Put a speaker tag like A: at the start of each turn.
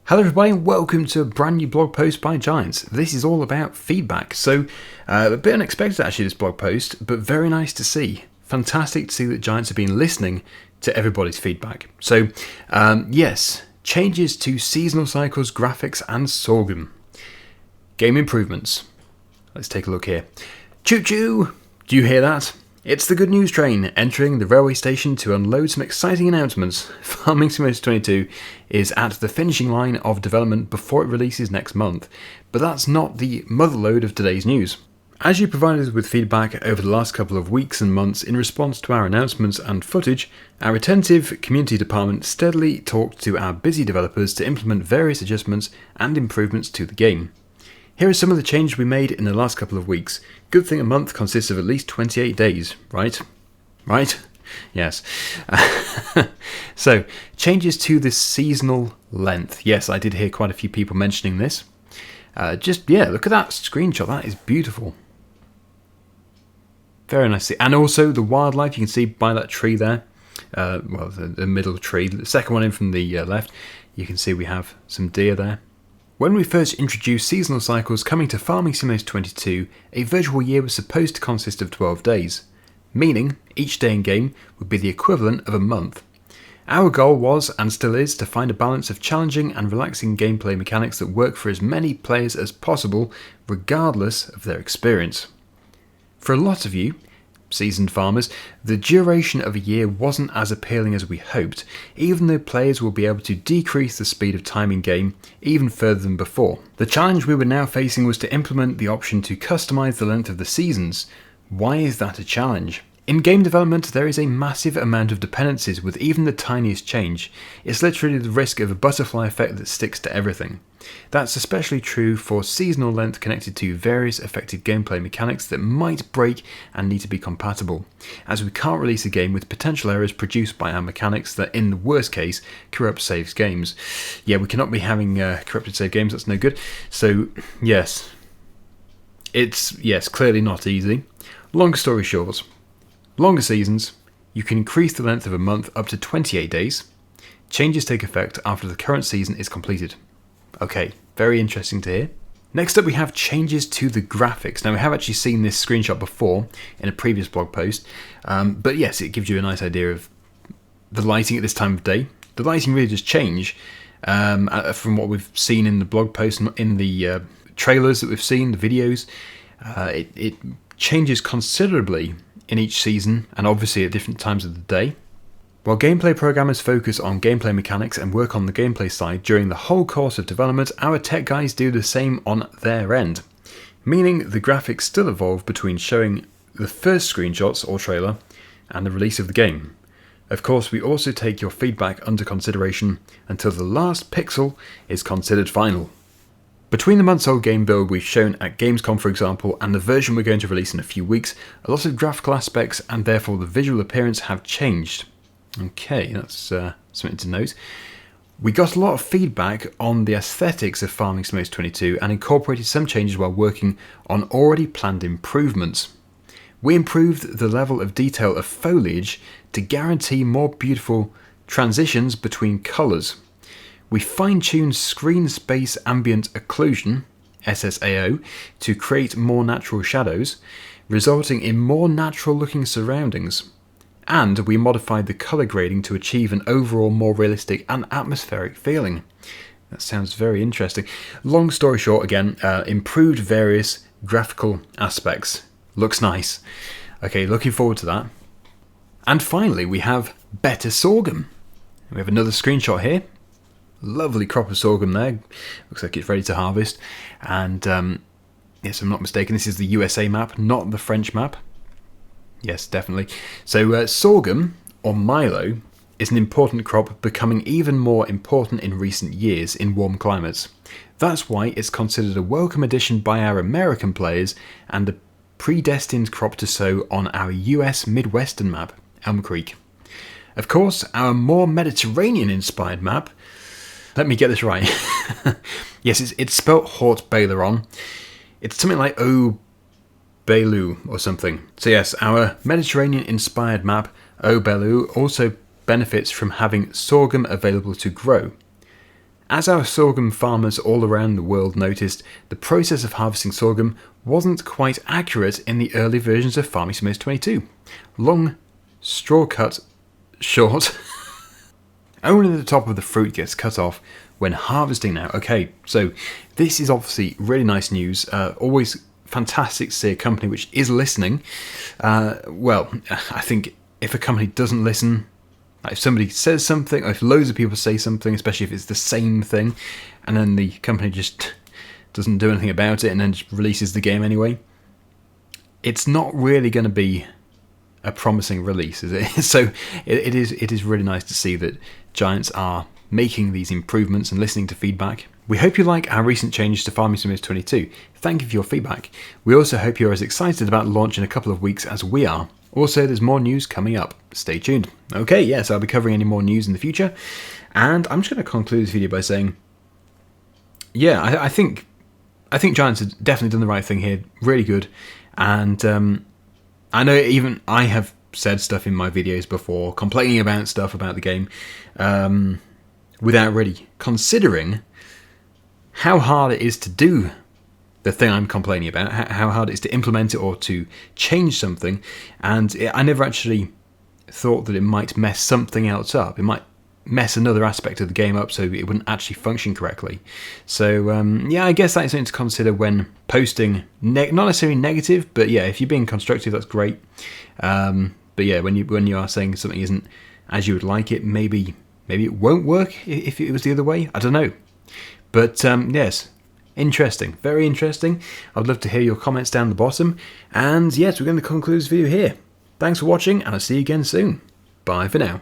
A: Hello everybody and welcome to a brand new blog post by Giants. This is all about feedback. So a bit unexpected actually, this blog post, but very nice to see. Fantastic to see that Giants have been listening to everybody's feedback. So yes, changes to seasonal cycles, graphics and Sorghum. Game improvements. Let's take a look here. Choo choo! Do you hear that? It's the good news train entering the railway station to unload some exciting announcements. Farming Simulator 22 is at the finishing line of development before it releases next month, but that's not the motherlode of today's news. As you provided us with feedback over the last couple of weeks and months in response to our announcements and footage, our attentive community department steadily talked to our busy developers to implement various adjustments and improvements to the game. Here are some of the changes we made in the last couple of weeks. Good thing a month consists of at least 28 days, right? Right? Yes. So, changes to the seasonal length. Yes, I did hear quite a few people mentioning this. Look at that screenshot. That is beautiful. Very nice. And also the wildlife, you can see by that tree there. The middle tree. The second one in from the left, you can see we have some deer there. When we first introduced seasonal cycles coming to Farming Simulator 22, a virtual year was supposed to consist of 12 days, meaning each day in game would be the equivalent of a month. Our goal was, and still is, to find a balance of challenging and relaxing gameplay mechanics that work for as many players as possible, regardless of their experience. For a lot of you, seasoned farmers, the duration of a year wasn't as appealing as we hoped, even though players will be able to decrease the speed of time in game even further than before. The challenge we were now facing was to implement the option to customize the length of the seasons. Why is that a challenge? In game development, there is a massive amount of dependencies with even the tiniest change. It's literally the risk of a butterfly effect that sticks to everything. That's especially true for seasonal length connected to various affected gameplay mechanics that might break and need to be compatible, as we can't release a game with potential errors produced by our mechanics that, in the worst case, corrupt saves games. Yeah, we cannot be having corrupted save games, that's no good. So, yes, it's clearly not easy. Long story short, longer seasons, you can increase the length of a month up to 28 days. Changes take effect after the current season is completed. Okay, very interesting to hear. Next up we have changes to the graphics. Now we have actually seen this screenshot before in a previous blog post, but yes, it gives you a nice idea of the lighting at this time of day. The lighting really does change from what we've seen in the blog post and in the trailers that we've seen, the videos. It changes considerably in each season and obviously at different times of the day. While gameplay programmers focus on gameplay mechanics and work on the gameplay side during the whole course of development, our tech guys do the same on their end, meaning the graphics still evolve between showing the first screenshots or trailer and the release of the game. Of course, we also take your feedback under consideration until the last pixel is considered final. Between the months-old game build we've shown at Gamescom, for example, and the version we're going to release in a few weeks, a lot of graphical aspects and therefore the visual appearance have changed. Okay, that's something to note. We got a lot of feedback on the aesthetics of Farming Simulator 22 and incorporated some changes while working on already planned improvements. We improved the level of detail of foliage to guarantee more beautiful transitions between colours. We fine-tuned screen space ambient occlusion, SSAO, to create more natural shadows, resulting in more natural looking surroundings. And we modified the colour grading to achieve an overall more realistic and atmospheric feeling. That sounds very interesting. Long story short, again, improved various graphical aspects. Looks nice. Okay, looking forward to that. And finally, we have better sorghum. We have another screenshot here. Lovely crop of sorghum there. Looks like it's ready to harvest. And yes, I'm not mistaken, this is the USA map, not the French map. Yes, definitely. So sorghum, or milo, is an important crop, becoming even more important in recent years in warm climates. That's why it's considered a welcome addition by our American players and a predestined crop to sow on our US Midwestern map, Elm Creek. Of course, our more Mediterranean-inspired map, let me get this right. Yes, it's spelt Hort Baileron. It's something like Belu or something. So yes, our Mediterranean-inspired map, Belu, also benefits from having sorghum available to grow. As our sorghum farmers all around the world noticed, the process of harvesting sorghum wasn't quite accurate in the early versions of Farming Simulator 22. Long straw cut short. Only the top of the fruit gets cut off when harvesting now. Okay, so this is obviously really nice news. Always fantastic to see a company which is listening. Well, I think if a company doesn't listen, like if somebody says something, or if loads of people say something, especially if it's the same thing, and then the company just doesn't do anything about it and then just releases the game anyway, it's not really going to be a promising release, is it? So it is really nice to see that Giants are making these improvements and listening to feedback. We hope you like our recent changes to Farming Simulator 22. Thank you for your feedback. We also hope you're as excited about launch in a couple of weeks as we are. Also, there's more news coming up. Stay tuned. Okay, yes, I'll be covering any more news in the future. And I'm just going to conclude this video by saying, yeah, I think Giants have definitely done the right thing here. Really good. And I know even I have said stuff in my videos before, complaining about stuff about the game, without really considering how hard it is to do the thing I'm complaining about, how hard it is to implement it or to change something, and I never actually thought that it might mess something else up. It might mess another aspect of the game up so it wouldn't actually function correctly. So yeah, I guess that's something to consider when posting, not necessarily negative, but yeah, if you're being constructive, that's great. But yeah, when you are saying something isn't as you would like it, maybe it won't work if it was the other way. I don't know. But yes, interesting, very interesting. I'd love to hear your comments down the bottom. And yes, we're going to conclude this video here. Thanks for watching, and I'll see you again soon. Bye for now.